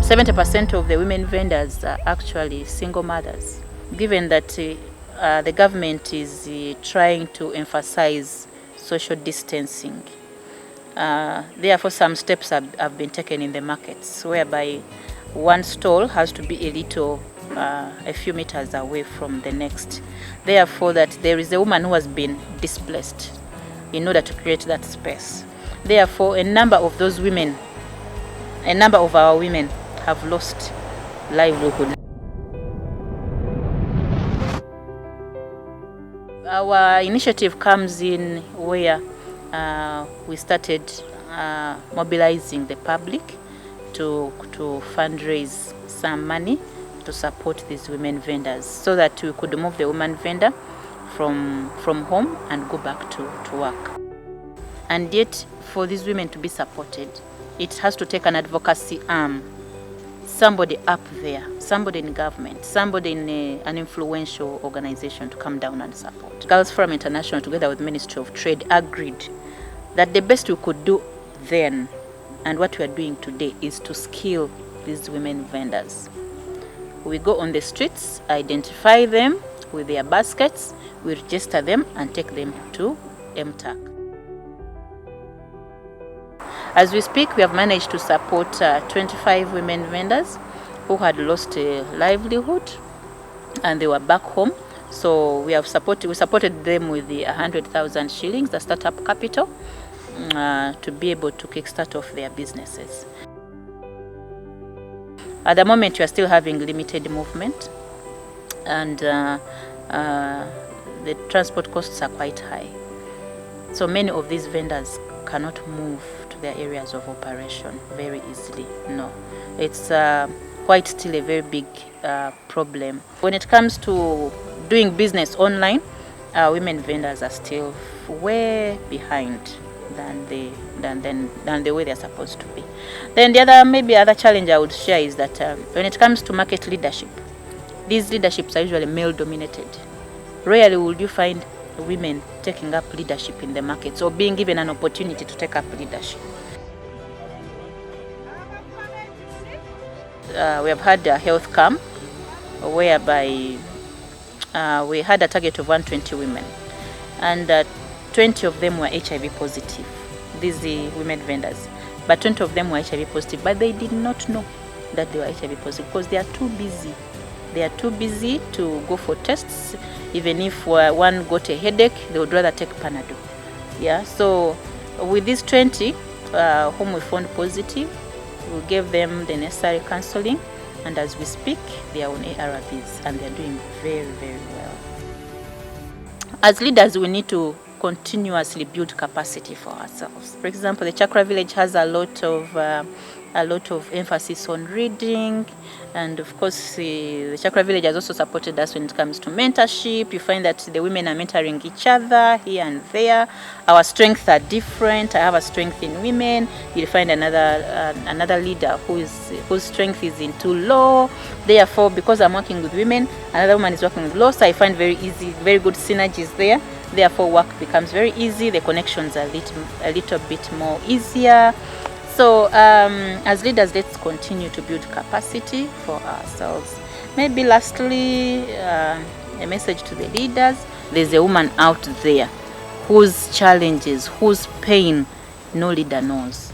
70% of the women vendors are actually single mothers. Given that the government is trying to emphasize social distancing, therefore some steps have been taken in the markets, whereby one stall has to be a few meters away from the next. Therefore, that there is a woman who has been displaced in order to create that space. Therefore, a number of our women have lost livelihood. Our initiative comes in where we started mobilizing the public to fundraise some money to support these women vendors, so that we could move the woman vendor from home and go back to work. And yet, for these women to be supported, it has to take an advocacy arm, somebody up there, somebody in government, somebody in an influential organization to come down and support. Girls Forum International, together with Ministry of Trade, agreed that the best we could do then and what we are doing today is to skill these women vendors. We go on the streets, identify them with their baskets, we register them and take them to MTAC. As we speak, we have managed to support 25 women vendors who had lost a livelihood and they were back home. So we supported them with the 100,000 shillings, the startup capital, to be able to kickstart off their businesses. At the moment, we are still having limited movement, and the transport costs are quite high. So many of these vendors cannot move to their areas of operation very easily. No, it's quite still a very big problem. When it comes to doing business online, women vendors are still way behind than the way they're supposed to be. Then the other challenge I would share is that when it comes to market leadership, these leaderships are usually male dominated. Rarely will you find women taking up leadership in the markets or being given an opportunity to take up leadership. We have had a health camp whereby we had a target of 120 women, and 20 of them were HIV positive, these women vendors. But 20 of them were HIV positive, but they did not know that they were HIV positive because they are too busy. They are too busy to go for tests. Even if one got a headache, they would rather take Panadol. Yeah. So with these 20 whom we found positive, we gave them the necessary counseling, and as we speak, they are on ARVs and they are doing very, very well. As leaders, we need to continuously build capacity for ourselves. For example, the Chakra Village has a lot of emphasis on reading, and of course the Chakra Village has also supported us when it comes to mentorship. You find that the women are mentoring each other here and there. Our strengths are different. I have a strength in women. You'll find another leader whose strength is into law. Therefore, because I'm working with women, another woman is working with law, so I find very good synergies there. Therefore, work becomes very easy. The connections are a little bit more easier. So as leaders, let's continue to build capacity for ourselves. Maybe lastly, a message to the leaders. There's a woman out there whose challenges, whose pain no leader knows.